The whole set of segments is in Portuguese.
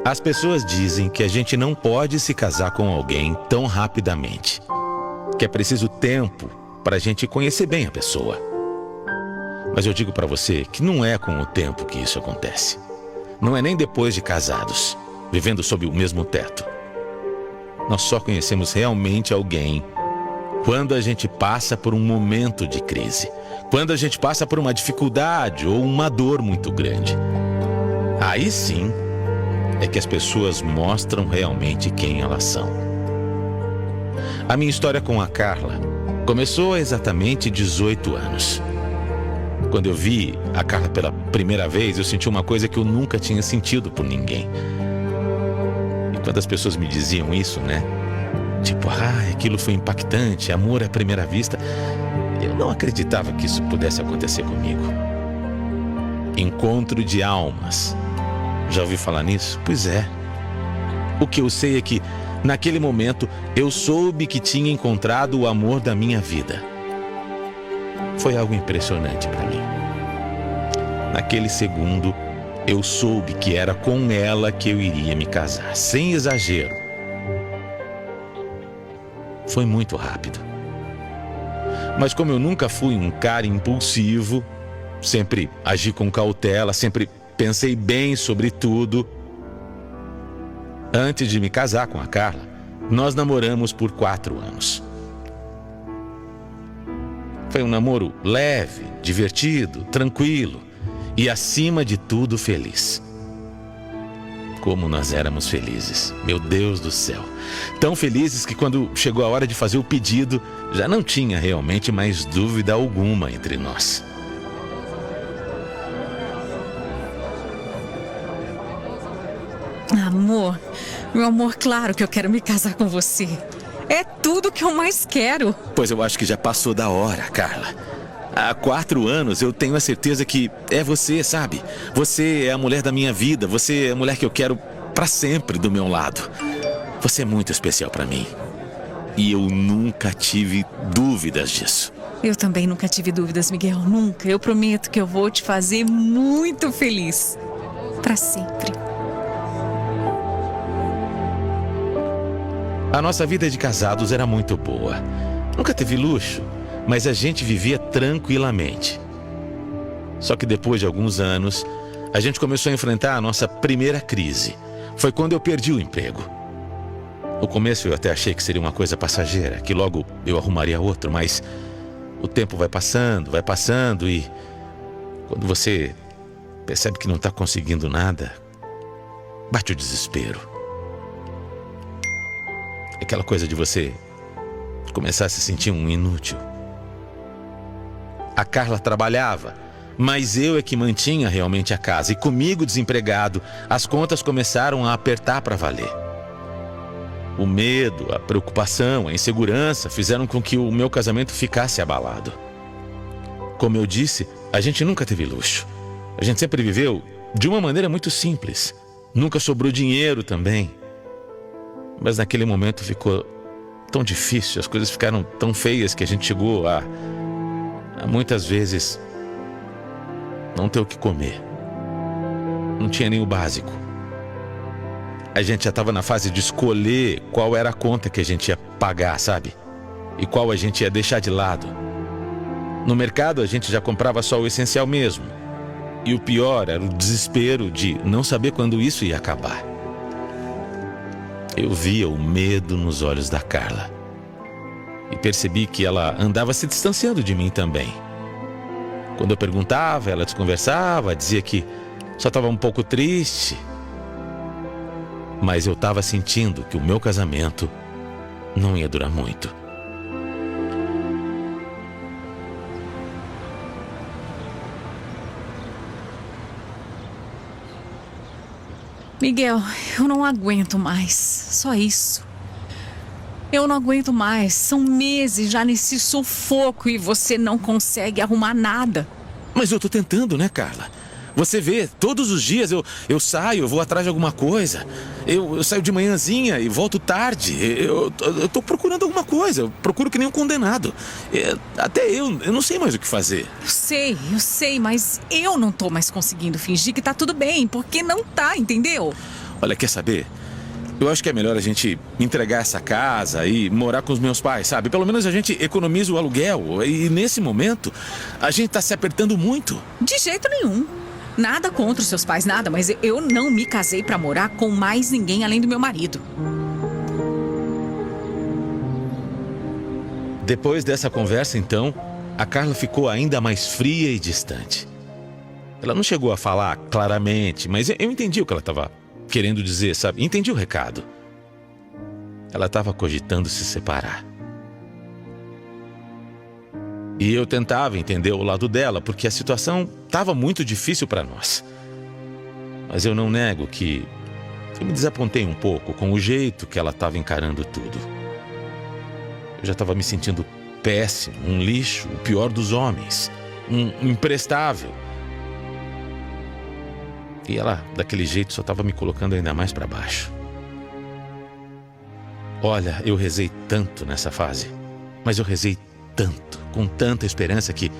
As pessoas dizem que a gente não pode se casar com alguém tão rapidamente, que é preciso tempo para a gente conhecer bem a pessoa. Mas eu digo para você que não é com o tempo que isso acontece. Não é nem depois de casados, vivendo sob o mesmo teto. Nós só conhecemos realmente alguém quando a gente passa por um momento de crise, quando a gente passa por uma dificuldade ou uma dor muito grande. Aí sim é que as pessoas mostram realmente quem elas são. A minha história com a Carla começou há exatamente 18 anos. Quando eu vi a Carla pela primeira vez, eu senti uma coisa que eu nunca tinha sentido por ninguém. E quando as pessoas me diziam isso, né? Tipo, aquilo foi impactante, amor à primeira vista. Eu não acreditava que isso pudesse acontecer comigo. Encontro de almas. Já ouviu falar nisso? Pois é. O que eu sei é que, naquele momento, eu soube que tinha encontrado o amor da minha vida. Foi algo impressionante para mim. Naquele segundo, eu soube que era com ela que eu iria me casar, sem exagero. Foi muito rápido. Mas como eu nunca fui um cara impulsivo, sempre agi com cautela, sempre pensei bem sobre tudo. Antes de me casar com a Carla, nós namoramos por 4 anos. Foi um namoro leve, divertido, tranquilo e, acima de tudo, feliz. Como nós éramos felizes, meu Deus do céu. Tão felizes que quando chegou a hora de fazer o pedido, já não tinha realmente mais dúvida alguma entre nós. Amor, meu amor, claro que eu quero me casar com você. É tudo que eu mais quero. Pois eu acho que já passou da hora, Carla. Há 4 anos eu tenho a certeza que é você, sabe? Você é a mulher da minha vida. Você é a mulher que eu quero pra sempre do meu lado. Você é muito especial pra mim. E eu nunca tive dúvidas disso. Eu também nunca tive dúvidas, Miguel. Nunca. Eu prometo que eu vou te fazer muito feliz. Pra sempre. A nossa vida de casados era muito boa. Nunca teve luxo, mas a gente vivia tranquilamente. Só que depois de alguns anos, a gente começou a enfrentar a nossa primeira crise. Foi quando eu perdi o emprego. No começo eu até achei que seria uma coisa passageira, que logo eu arrumaria outro, mas o tempo vai passando e quando você percebe que não está conseguindo nada, bate o desespero. Aquela coisa de você começar a se sentir um inútil. A Carla trabalhava, mas eu é que mantinha realmente a casa. E comigo desempregado, as contas começaram a apertar para valer. O medo, a preocupação, a insegurança fizeram com que o meu casamento ficasse abalado. Como eu disse, a gente nunca teve luxo. A gente sempre viveu de uma maneira muito simples. Nunca sobrou dinheiro também. Mas naquele momento ficou tão difícil, as coisas ficaram tão feias que a gente chegou a muitas vezes não ter o que comer. Não tinha nem o básico. A gente já estava na fase de escolher qual era a conta que a gente ia pagar, sabe? E qual a gente ia deixar de lado. No mercado a gente já comprava só o essencial mesmo. E o pior era o desespero de não saber quando isso ia acabar. Eu via o medo nos olhos da Carla. E percebi que ela andava se distanciando de mim também. Quando eu perguntava, ela desconversava, dizia que só estava um pouco triste. Mas eu estava sentindo que o meu casamento não ia durar muito. Miguel, eu não aguento mais. Só isso. Eu não aguento mais. São meses já nesse sufoco e você não consegue arrumar nada. Mas eu tô tentando, né, Carla? Você vê, todos os dias eu saio, eu vou atrás de alguma coisa. Eu saio de manhãzinha e volto tarde. Eu tô procurando alguma coisa, eu procuro que nem um condenado. Até eu não sei mais o que fazer. Eu sei, mas eu não tô mais conseguindo fingir que tá tudo bem, porque não tá, entendeu? Olha, quer saber? Eu acho que é melhor a gente entregar essa casa e morar com os meus pais, sabe? Pelo menos a gente economiza o aluguel. E nesse momento, a gente tá se apertando muito. De jeito nenhum. Nada contra os seus pais, nada, mas eu não me casei pra morar com mais ninguém além do meu marido. Depois dessa conversa, então, a Carla ficou ainda mais fria e distante. Ela não chegou a falar claramente, mas eu entendi o que ela estava querendo dizer, sabe? Entendi o recado. Ela estava cogitando se separar. E eu tentava entender o lado dela, porque a situação estava muito difícil para nós. Mas eu não nego que eu me desapontei um pouco com o jeito que ela estava encarando tudo. Eu já estava me sentindo péssimo, um lixo, o pior dos homens, um imprestável. E ela, daquele jeito, só estava me colocando ainda mais para baixo. Olha, eu rezei tanto nessa fase, mas eu rezei tanto, com tanta esperança que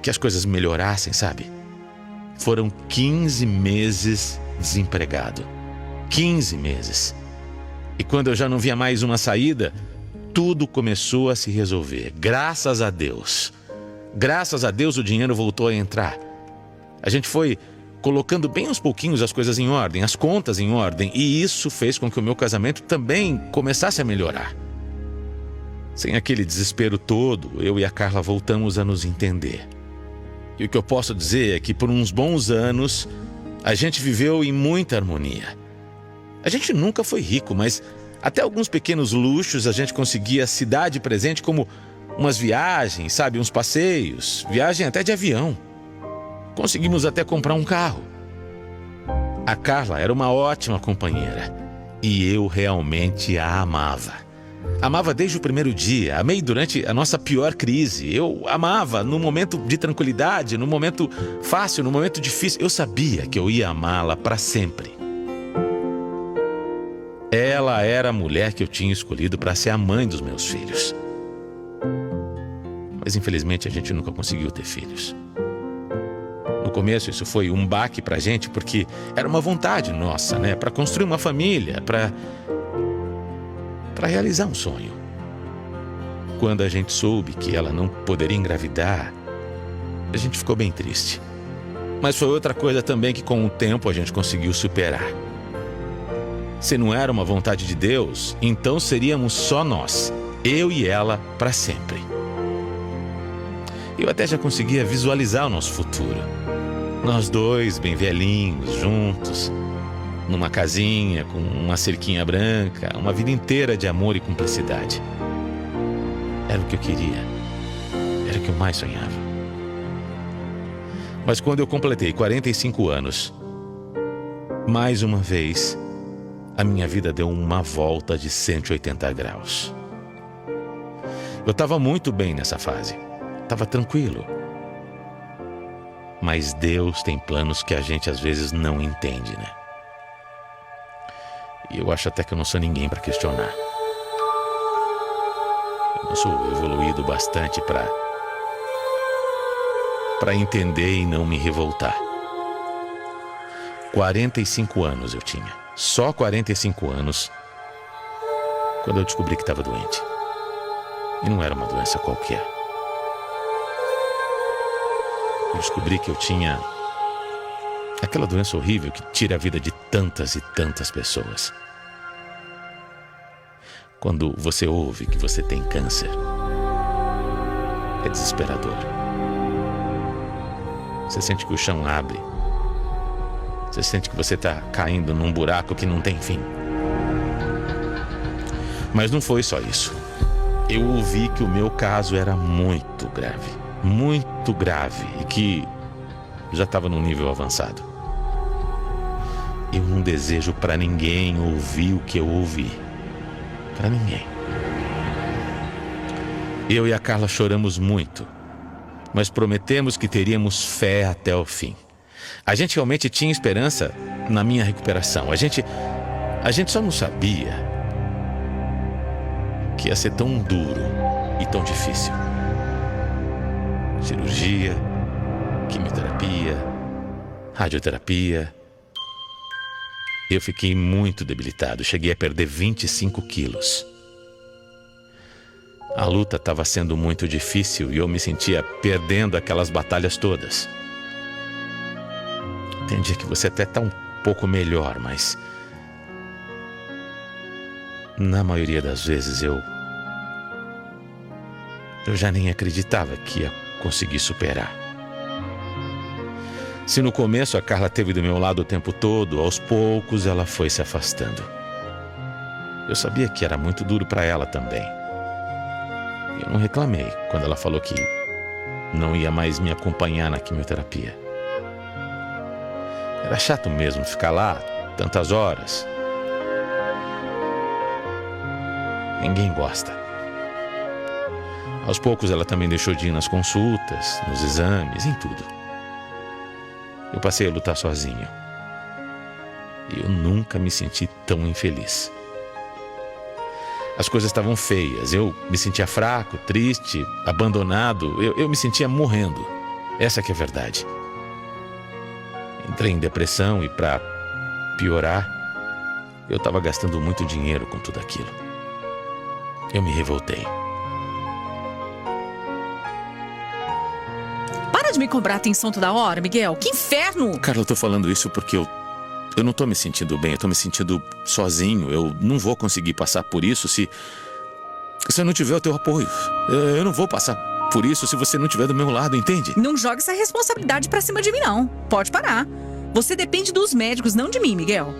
as coisas melhorassem, sabe? Foram 15 meses desempregado. 15 meses. E quando eu já não via mais uma saída, tudo começou a se resolver. Graças a Deus. Graças a Deus o dinheiro voltou a entrar. A gente foi colocando bem aos pouquinhos as coisas em ordem, as contas em ordem, e isso fez com que o meu casamento também começasse a melhorar. Sem aquele desespero todo, eu e a Carla voltamos a nos entender. E o que eu posso dizer é que por uns bons anos, a gente viveu em muita harmonia. A gente nunca foi rico, mas até alguns pequenos luxos a gente conseguia se dar de presente, como umas viagens, sabe, uns passeios, viagem até de avião. Conseguimos até comprar um carro. A Carla era uma ótima companheira e eu realmente a amava. Amava desde o primeiro dia, amei durante a nossa pior crise. Eu amava no momento de tranquilidade, no momento fácil, no momento difícil. Eu sabia que eu ia amá-la para sempre. Ela era a mulher que eu tinha escolhido para ser a mãe dos meus filhos. Mas infelizmente a gente nunca conseguiu ter filhos. No começo isso foi um baque pra gente, porque era uma vontade nossa, né? Para construir uma família, para realizar um sonho. Quando a gente soube que ela não poderia engravidar, a gente ficou bem triste. Mas foi outra coisa também que com o tempo a gente conseguiu superar. Se não era uma vontade de Deus, então seríamos só nós, eu e ela, para sempre. Eu até já conseguia visualizar o nosso futuro. Nós dois, bem velhinhos, juntos, numa casinha com uma cerquinha branca, uma vida inteira de amor e cumplicidade. Era o que eu queria. Era o que eu mais sonhava. Mas quando eu completei 45 anos, mais uma vez, a minha vida deu uma volta de 180 graus. Eu estava muito bem nessa fase. Estava tranquilo. Mas Deus tem planos que a gente às vezes não entende, né? E eu acho até que eu não sou ninguém para questionar. Eu não sou evoluído bastante para entender e não me revoltar. 45 anos eu tinha. Só 45 anos quando eu descobri que estava doente. E não era uma doença qualquer. Eu descobri que eu tinha aquela doença horrível que tira a vida de tantas e tantas pessoas. Quando você ouve que você tem câncer, é desesperador. Você sente que o chão abre. Você sente que você está caindo num buraco que não tem fim. Mas não foi só isso. Eu ouvi que o meu caso era muito grave. Muito grave e que já estava num nível avançado. Eu não desejo para ninguém ouvir o que eu ouvi. Para ninguém. Eu e a Carla choramos muito, mas prometemos que teríamos fé até o fim. A gente realmente tinha esperança na minha recuperação. A gente só não sabia que ia ser tão duro e tão difícil. Cirurgia, quimioterapia, radioterapia. Eu fiquei muito debilitado. Cheguei a perder 25 quilos. A luta estava sendo muito difícil e eu me sentia perdendo aquelas batalhas todas. Tem dia que você até está um pouco melhor, mas na maioria das vezes eu já nem acreditava que ia conseguir superar. Se no começo a Carla esteve do meu lado o tempo todo, aos poucos ela foi se afastando. Eu sabia que era muito duro para ela também. Eu não reclamei quando ela falou que não ia mais me acompanhar na quimioterapia. Era chato mesmo ficar lá tantas horas. Ninguém gosta. Aos poucos ela também deixou de ir nas consultas, nos exames, em tudo. Eu passei a lutar sozinho. E eu nunca me senti tão infeliz. As coisas estavam feias. Eu me sentia fraco, triste, abandonado. Eu me sentia morrendo. Essa que é a verdade. Entrei em depressão e, para piorar, eu estava gastando muito dinheiro com tudo aquilo. Eu me revoltei. Para de me cobrar atenção toda hora, Miguel. Que inferno! Carla, eu tô falando isso porque eu não tô me sentindo bem. Eu tô me sentindo sozinho. Eu não vou conseguir passar por isso se eu não tiver o teu apoio. Eu não vou passar por isso se você não estiver do meu lado, entende? Não joga essa responsabilidade pra cima de mim, não. Pode parar. Você depende dos médicos, não de mim, Miguel.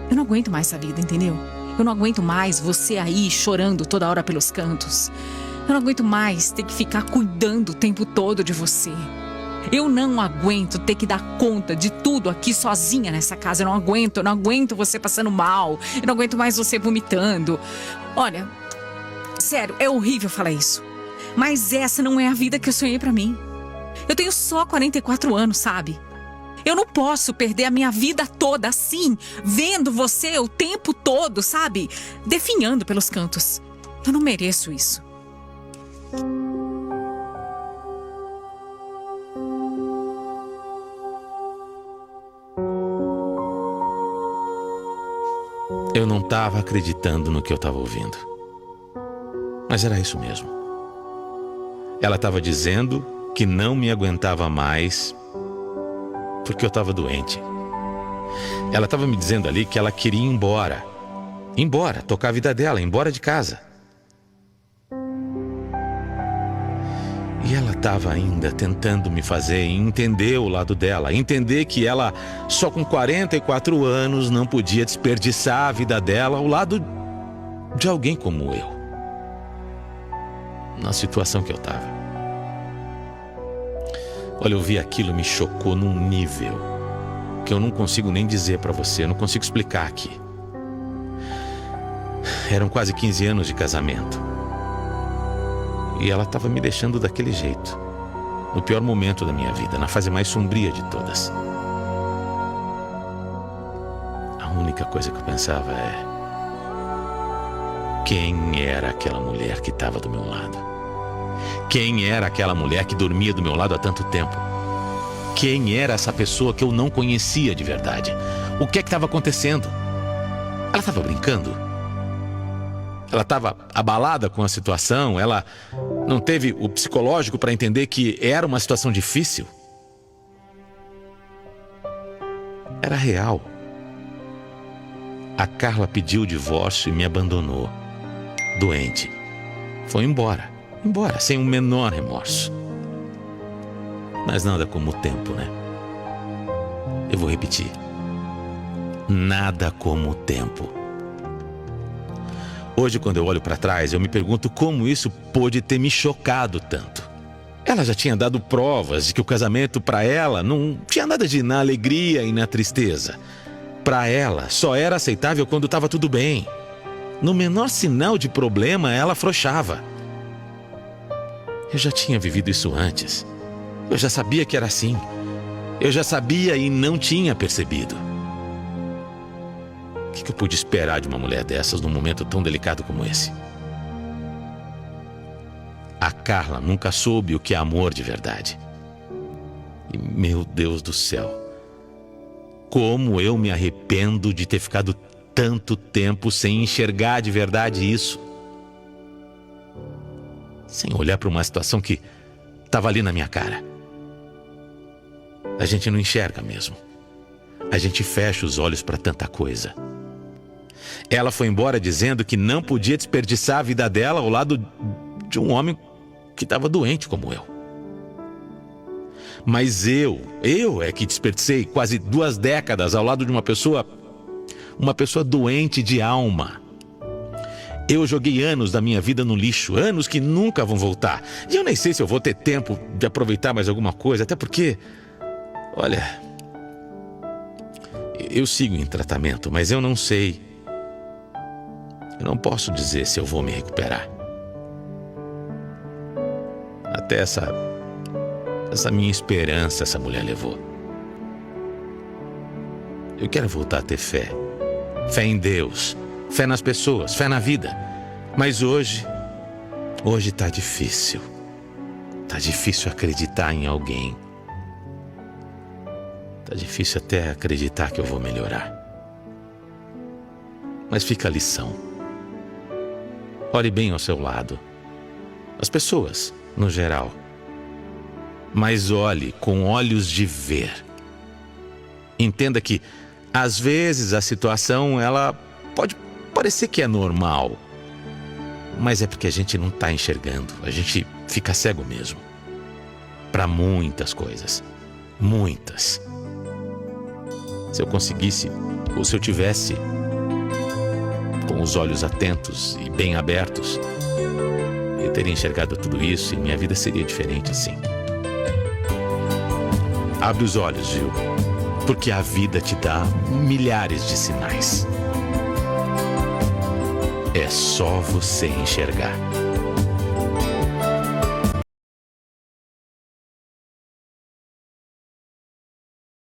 Eu não aguento mais essa vida, entendeu? Eu não aguento mais você aí chorando toda hora pelos cantos. Eu não aguento mais ter que ficar cuidando o tempo todo de você. Eu não aguento ter que dar conta de tudo aqui sozinha nessa casa. Eu não aguento você passando mal. Eu não aguento mais você vomitando. Olha, sério, é horrível falar isso. Mas essa não é a vida que eu sonhei pra mim. Eu tenho só 44 anos, sabe? Eu não posso perder a minha vida toda assim, vendo você o tempo todo, sabe? Definhando pelos cantos. Eu não mereço isso. Eu não estava acreditando no que eu estava ouvindo. Mas era isso mesmo. Ela estava dizendo que não me aguentava mais porque eu estava doente. Ela estava me dizendo ali que ela queria ir embora. Ir embora, tocar a vida dela, ir embora de casa. E ela estava ainda tentando me fazer entender o lado dela. Entender que ela, só com 44 anos, não podia desperdiçar a vida dela ao lado de alguém como eu. Na situação que eu estava. Olha, eu vi aquilo, me chocou num nível que eu não consigo nem dizer pra você, eu não consigo explicar aqui. Eram quase 15 anos de casamento. E ela estava me deixando daquele jeito. No pior momento da minha vida, na fase mais sombria de todas. A única coisa que eu pensava é: quem era aquela mulher que estava do meu lado? Quem era aquela mulher que dormia do meu lado há tanto tempo? Quem era essa pessoa que eu não conhecia de verdade? O que é que estava acontecendo? Ela estava brincando? Ela estava abalada com a situação? Ela não teve o psicológico para entender que era uma situação difícil? Era real. A Carla pediu o divórcio e me abandonou. Doente. Foi embora. Embora, sem o menor remorso. Mas nada como o tempo, né? Eu vou repetir. Nada como o tempo. Hoje, quando eu olho para trás, eu me pergunto como isso pôde ter me chocado tanto. Ela já tinha dado provas de que o casamento para ela não tinha nada de ir na alegria e na tristeza. Para ela, só era aceitável quando estava tudo bem. No menor sinal de problema, ela afrouxava. Eu já tinha vivido isso antes. Eu já sabia que era assim. Eu já sabia e não tinha percebido. O que eu pude esperar de uma mulher dessas num momento tão delicado como esse? A Carla nunca soube o que é amor de verdade. E, meu Deus do céu, como eu me arrependo de ter ficado tanto tempo sem enxergar de verdade isso. Sem olhar para uma situação que estava ali na minha cara. A gente não enxerga mesmo. A gente fecha os olhos para tanta coisa. Ela foi embora dizendo que não podia desperdiçar a vida dela ao lado de um homem que estava doente como eu. Mas eu é que desperdicei quase 2 décadas ao lado de uma pessoa doente de alma. Eu joguei anos da minha vida no lixo, anos que nunca vão voltar. E eu nem sei se eu vou ter tempo de aproveitar mais alguma coisa, até porque, olha, eu sigo em tratamento, mas eu não sei. Eu não posso dizer se eu vou me recuperar. Até essa minha esperança essa mulher levou. Eu quero voltar a ter fé. Fé em Deus, fé nas pessoas, fé na vida. Mas hoje tá difícil. Tá difícil acreditar em alguém. Tá difícil até acreditar que eu vou melhorar. Mas fica a lição. Olhe bem ao seu lado. As pessoas, no geral. Mas olhe com olhos de ver. Entenda que, às vezes, a situação, ela pode parecer que é normal. Mas é porque a gente não está enxergando. A gente fica cego mesmo. Para muitas coisas. Muitas. Se eu conseguisse, ou se eu tivesse com os olhos atentos e bem abertos, eu teria enxergado tudo isso e minha vida seria diferente, sim. Abre os olhos, viu? Porque a vida te dá milhares de sinais. É só você enxergar.